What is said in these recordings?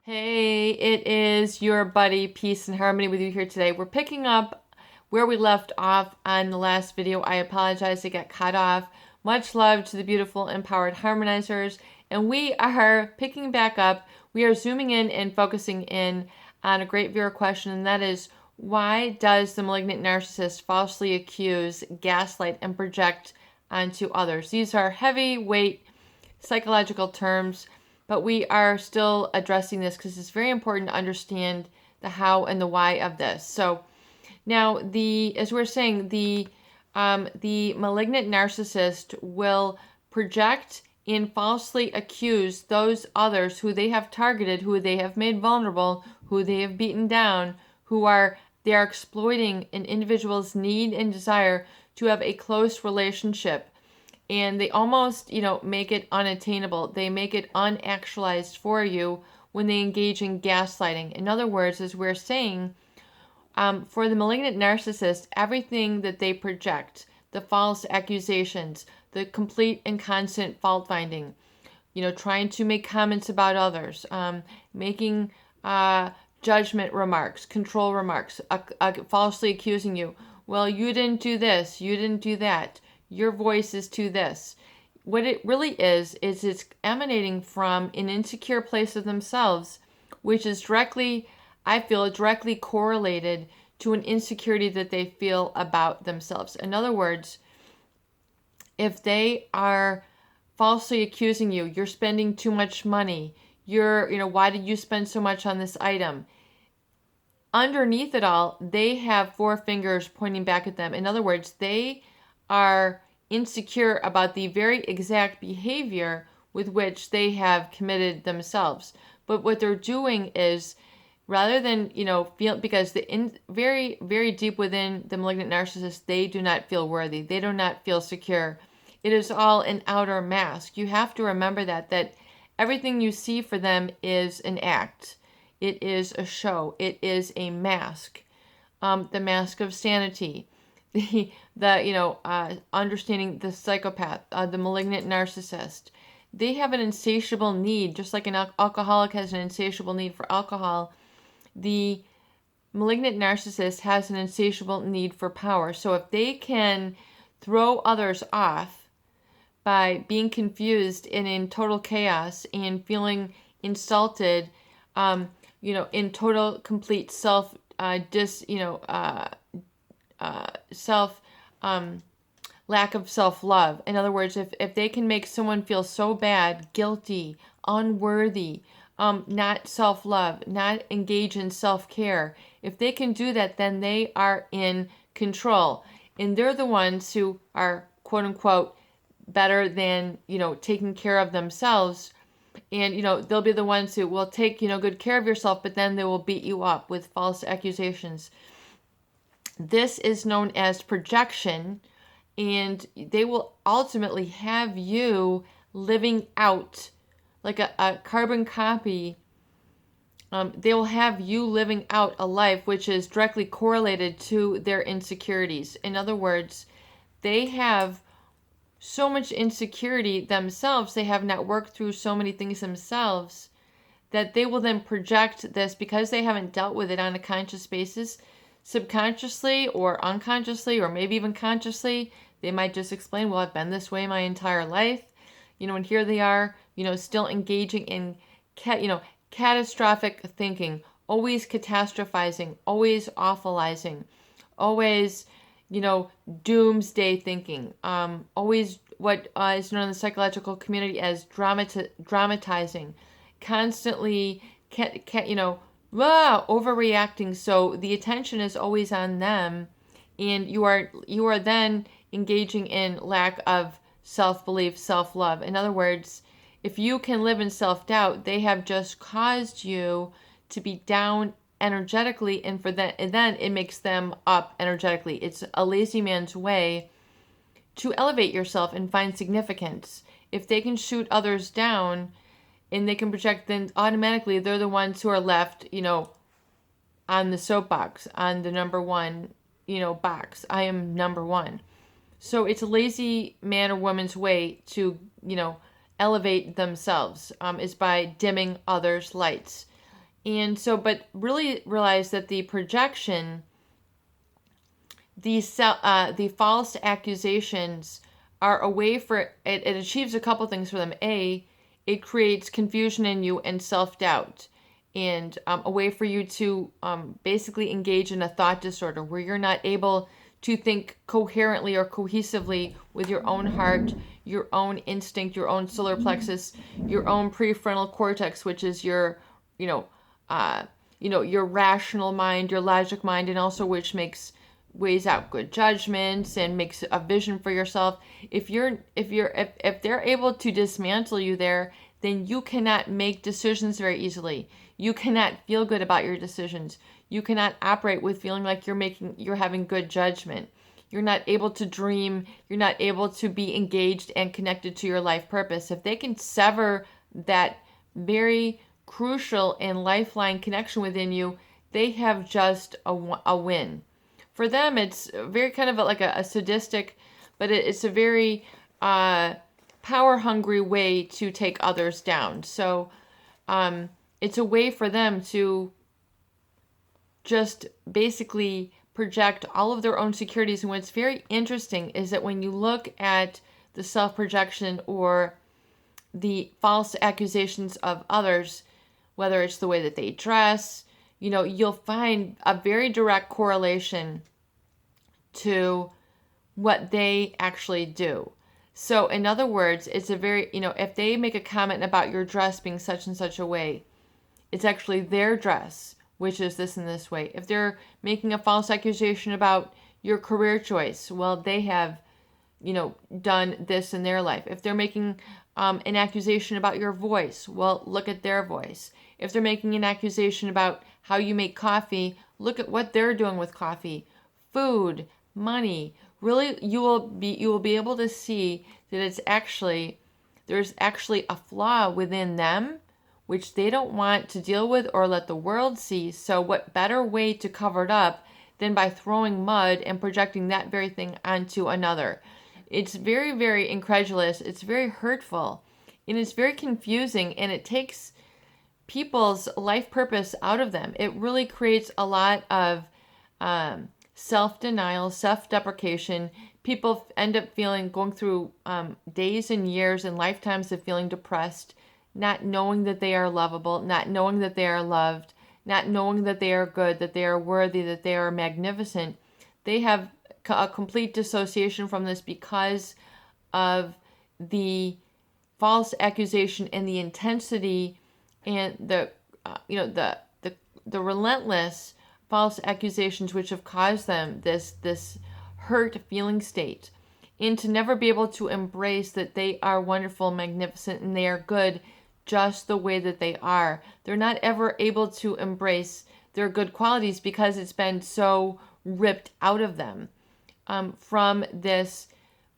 Hey, it is your buddy Peace and Harmony with you here today. We're picking up where we left off on the last video. I apologize, I got cut off. Much love to the beautiful empowered harmonizers. And we are picking back up. We are zooming in and focusing in on a great viewer question, and that is, why does the malignant narcissist falsely accuse, gaslight, and project onto others? These are heavyweight psychological terms, but we are still addressing this because it's very important to understand the how and the why of this. So now, as we're saying, the malignant narcissist will project and falsely accuse those others who they have targeted, who they have made vulnerable, who they have beaten down, they are exploiting an individual's need and desire to have a close relationship. And they almost, make it unattainable. They make it unactualized for you when they engage in gaslighting. In other words, as we're saying, for the malignant narcissist, everything that they project, the false accusations, the complete and constant fault finding, trying to make comments about others, making judgment remarks, control remarks, falsely accusing you. Well, you didn't do this, you didn't do that. Your voice is to this. What it really is it's emanating from an insecure place of themselves, which is directly correlated to an insecurity that they feel about themselves. In other words, if they are falsely accusing you, you're spending too much money, why did you spend so much on this item? Underneath it all, they have four fingers pointing back at them. In other words, they are insecure about the very exact behavior with which they have committed themselves. But what they're doing is, rather than, feel, because very, very deep within the malignant narcissist, they do not feel worthy. They do not feel secure. It is all an outer mask. You have to remember that everything you see for them is an act. It is a show. It is a mask. The mask of sanity. Understanding the psychopath, the malignant narcissist. They have an insatiable need, just like an alcoholic has an insatiable need for alcohol. The malignant narcissist has an insatiable need for power. So if they can throw others off by being confused and in total chaos and feeling insulted, in total complete lack of self-love. In other words, if they can make someone feel so bad, guilty, unworthy, not self-love, not engage in self-care, if they can do that, then they are in control. And they're the ones who are, quote unquote, better than, taking care of themselves. And, they'll be the ones who will take, good care of yourself, but then they will beat you up with false accusations. This is known as projection, and they will ultimately have you living out like a carbon copy. They will have you living out a life which is directly correlated to their insecurities. In other words, they have so much insecurity themselves, they have not worked through so many things themselves, that they will then project this because they haven't dealt with it on a conscious basis. Subconsciously or unconsciously or maybe even consciously, they might just explain, well, I've been this way my entire life, and here they are, still engaging in catastrophic thinking, always catastrophizing, always awfulizing, always doomsday thinking, always what is known in the psychological community as dramatizing, constantly overreacting. So the attention is always on them, and you are then engaging in lack of self-belief, self-love. In other words, if you can live in self-doubt, they have just caused you to be down energetically, and then it makes them up energetically. It's a lazy man's way to elevate yourself and find significance. If they can shoot others down and they can project, then automatically they're the ones who are left, on the soapbox, on the number one, box. I am number one. So it's a lazy man or woman's way to, elevate themselves, is by dimming others' lights. And so, but really realize that the projection, the false accusations are a way for it. It achieves a couple things for them. A, it creates confusion in you and self-doubt, and a way for you to basically engage in a thought disorder where you're not able to think coherently or cohesively with your own heart, your own instinct, your own solar plexus, your own prefrontal cortex, which is your, your rational mind, your logic mind, and also which weighs out good judgments and makes a vision for yourself. If they're able to dismantle you there, then you cannot make decisions very easily. You cannot feel good about your decisions. You cannot operate with feeling like you're having good judgment. You're not able to dream. You're not able to be engaged and connected to your life purpose. If they can sever that very crucial and lifeline connection within you, they have just a win. For them, it's very kind of like a sadistic, but it's a very power-hungry way to take others down. So it's a way for them to just basically project all of their own securities. And what's very interesting is that when you look at the self-projection or the false accusations of others, whether it's the way that they dress, you'll find a very direct correlation to what they actually do. So in other words, it's a very, if they make a comment about your dress being such and such a way, it's actually their dress, which is this and this way. If they're making a false accusation about your career choice, well, they have, done this in their life. If they're making an accusation about your voice, well, look at their voice. If they're making an accusation about how you make coffee, look at what they're doing with coffee. Food, money. Really, you will be able to see that there's actually a flaw within them which they don't want to deal with or let the world see. So what better way to cover it up than by throwing mud and projecting that very thing onto another? It's very, very incredulous. It's very hurtful, and it's very confusing, and it takes people's life purpose out of them. It really creates a lot of self-denial, self-deprecation. People end up going through days and years and lifetimes of feeling depressed, not knowing that they are lovable, not knowing that they are loved, not knowing that they are good, that they are worthy, that they are magnificent. They have a complete dissociation from this because of the false accusation and the intensity and the relentless false accusations which have caused them this hurt feeling state, and to never be able to embrace that they are wonderful, magnificent, and they are good just the way that they are. They're not ever able to embrace their good qualities because it's been so ripped out of them from this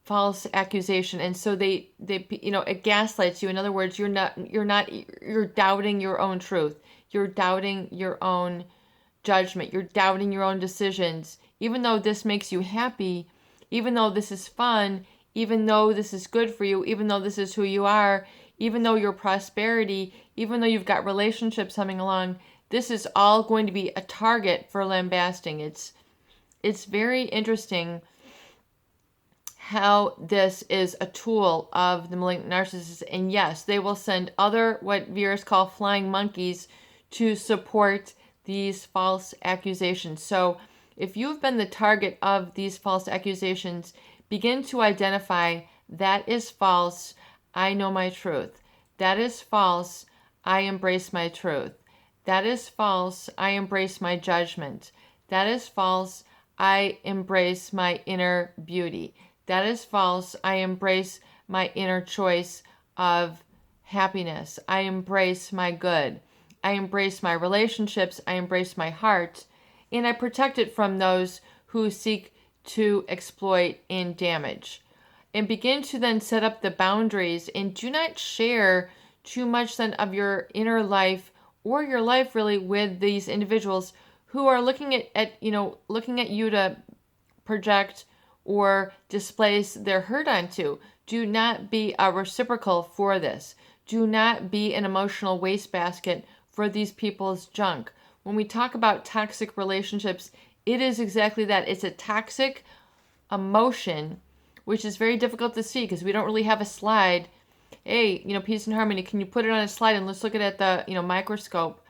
false accusation. And so they it gaslights you. In other words, you're doubting your own truth. You're doubting your own judgment. You're doubting your own decisions. Even though this makes you happy, even though this is fun, even though this is good for you, even though this is who you are, even though your prosperity, even though you've got relationships coming along, this is all going to be a target for lambasting. It's very interesting how this is a tool of the malignant narcissist. And yes, they will send other, what viewers call flying monkeys, to support these false accusations. So if you've been the target of these false accusations, begin to identify that is false. I know my truth. That is false. I embrace my truth. That is false. I embrace my judgment. That is false. I embrace my inner beauty. That is false. I embrace my inner choice of happiness. I embrace my good. I embrace my relationships. I embrace my heart. And I protect it from those who seek to exploit and damage. And begin to then set up the boundaries, and do not share too much then of your inner life or your life really with these individuals who are looking at you to project or displace their hurt onto. Do not be a reciprocal for this. Do not be an emotional wastebasket for these people's junk. When we talk about toxic relationships, it is exactly that. It's a toxic emotion, which is very difficult to see because we don't really have a slide. Hey, peace and harmony, can you put it on a slide and let's look at the, microscope?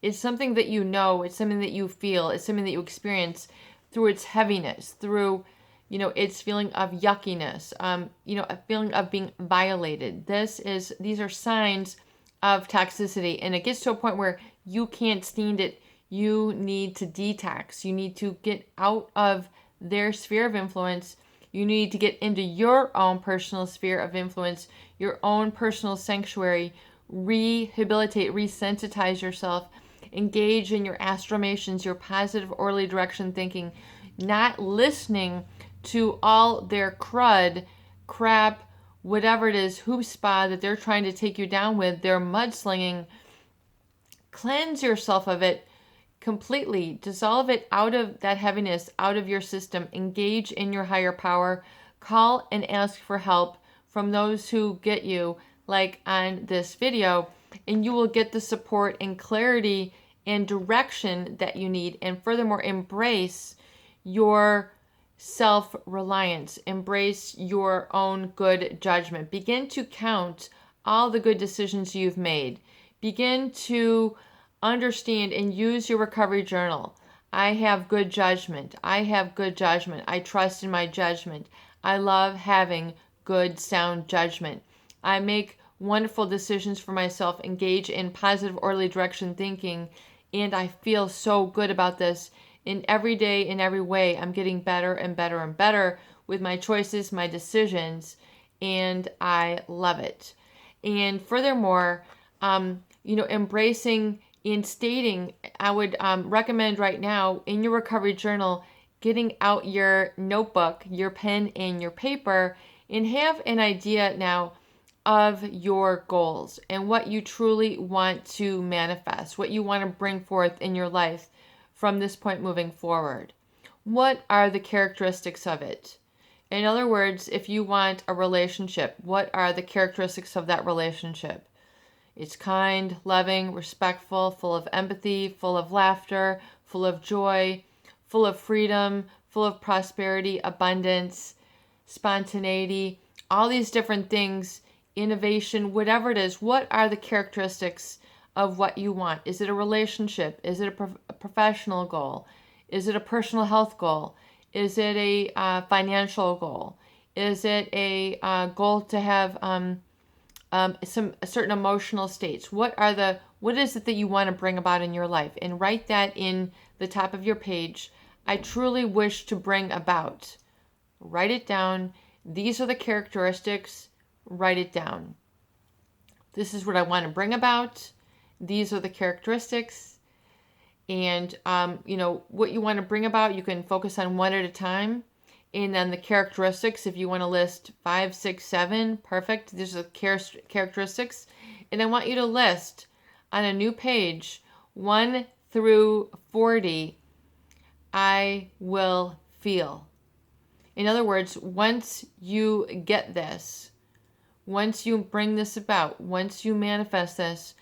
It's something that you know, it's something that you feel, it's something that you experience through its heaviness, through, its feeling of yuckiness, a feeling of being violated. These are signs of toxicity, and it gets to a point where you can't stand it. You need to detox. You need to get out of their sphere of influence. You need to get into your own personal sphere of influence, your own personal sanctuary, rehabilitate, resensitize yourself, engage in your astromations, your positive orderly direction thinking, not listening to all their crap, whatever it is, chutzpah that they're trying to take you down with, their mudslinging. Cleanse yourself of it completely. Dissolve it out of that heaviness, out of your system. Engage in your higher power. Call and ask for help from those who get you, like on this video, and you will get the support and clarity and direction that you need. And furthermore, embrace your self-reliance. Embrace your own good judgment. Begin to count all the good decisions you've made. Begin to understand and use your recovery journal. I have good judgment. I have good judgment. I trust in my judgment. I love having good, sound judgment. I make wonderful decisions for myself, engage in positive, orderly direction thinking, and I feel so good about this. In every day, in every way, I'm getting better and better and better with my choices, my decisions, and I love it. And furthermore, embracing and stating, I would recommend right now in your recovery journal, getting out your notebook, your pen, and your paper, and have an idea now of your goals and what you truly want to manifest, what you want to bring forth in your life from this point moving forward. What are the characteristics of it? In other words, if you want a relationship, what are the characteristics of that relationship? It's kind, loving, respectful, full of empathy, full of laughter, full of joy, full of freedom, full of prosperity, abundance, spontaneity, all these different things, innovation, whatever it is. What are the characteristics of what you want? Is it a relationship? Is it a professional goal? Is it a personal health goal? Is it a financial goal? Is it a goal to have some certain emotional states? What is it that you want to bring about in your life? And write that in the top of your page. I truly wish to bring about. Write it down. These are the characteristics. Write it down. This is what I want to bring about. These are the characteristics. And, what you want to bring about, you can focus on one at a time. And then the characteristics, if you want to list 5, 6, 7, perfect. These are the characteristics. And I want you to list on a new page 1 through 40, I will feel. In other words, once you get this, once you bring this about, once you manifest this,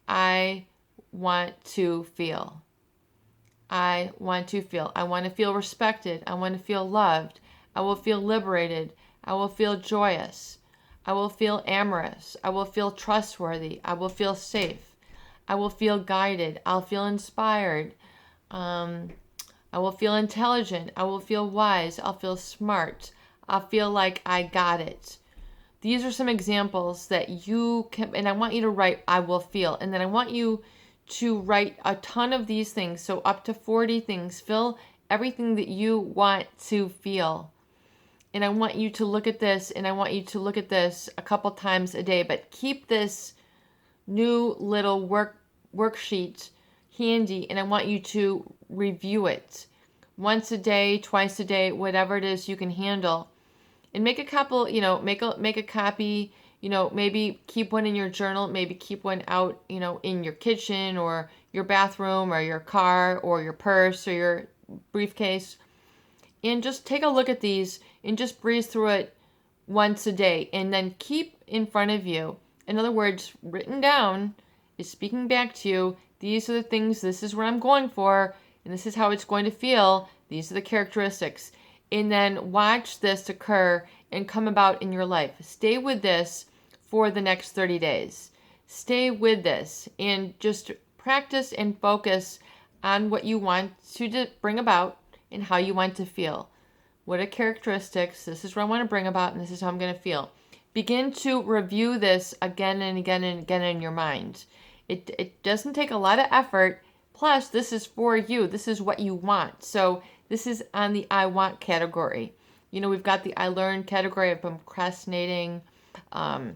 I want to feel. I want to feel. I want to feel respected. I want to feel loved. I will feel liberated. I will feel joyous. I will feel amorous. I will feel trustworthy. I will feel safe. I will feel guided. I'll feel inspired. I will feel intelligent. I will feel wise. I'll feel smart. I'll feel like I got it. These are some examples that you can, and I want you to write, I will feel. And then I want you to write a ton of these things. So up to 40 things. Fill everything that you want to feel. And I want you to look at this, and I want you to look at this a couple times a day. But keep this new little worksheet handy, and I want you to review it once a day, twice a day, whatever it is you can handle. And make a couple, make a copy, maybe keep one in your journal, maybe keep one out, in your kitchen or your bathroom or your car or your purse or your briefcase. And just take a look at these and just breeze through it once a day. And then keep in front of you, in other words, written down is speaking back to you, these are the things, this is what I'm going for, and this is how it's going to feel. These are the characteristics. And then watch this occur and come about in your life. Stay with this for the next 30 days. Stay with this and just practice and focus on what you want to bring about and how you want to feel. What are characteristics? This is what I want to bring about, and this is how I'm going to feel. Begin to review this again and again and again in your mind. It doesn't take a lot of effort. Plus, this is for you. This is what you want. So this is on the I want category. You know, we've got the I learned category of procrastinating. The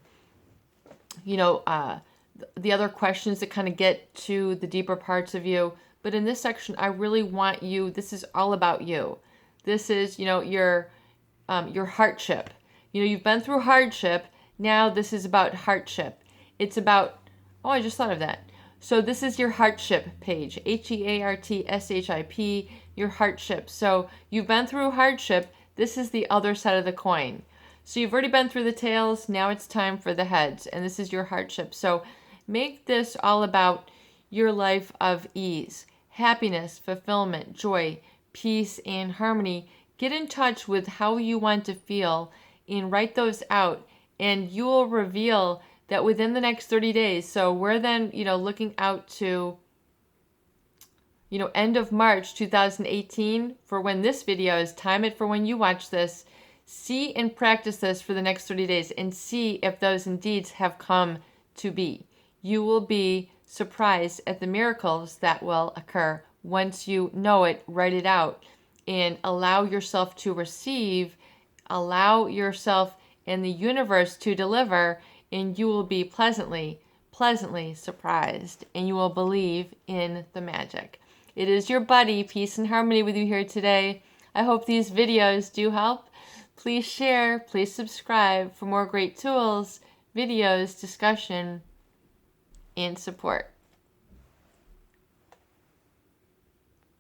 other questions that kind of get to the deeper parts of you. But in this section, I really want you, this is all about you. This is, your hardship. You've been through hardship. Now this is about hardship. It's about, oh, I just thought of that. So this is your hardship page, HEARTSHIP, your hardship. So you've been through hardship. This is the other side of the coin. So you've already been through the tails. Now it's time for the heads. And this is your hardship. So make this all about your life of ease, happiness, fulfillment, joy, peace, and harmony. Get in touch with how you want to feel and write those out. And you will reveal that within the next 30 days. So we're then, looking out to, end of March 2018 for when this video is. Time it for when you watch this. See and practice this for the next 30 days and see if those indeed have come to be. You will be surprised at the miracles that will occur once you know it, write it out, and allow yourself to receive, allow yourself and the universe to deliver, and you will be pleasantly surprised, and you will believe in the magic. It is your buddy, Peace and Harmony, with you here today. I hope these videos do help. Please share, please subscribe for more great tools, videos, discussion, and support.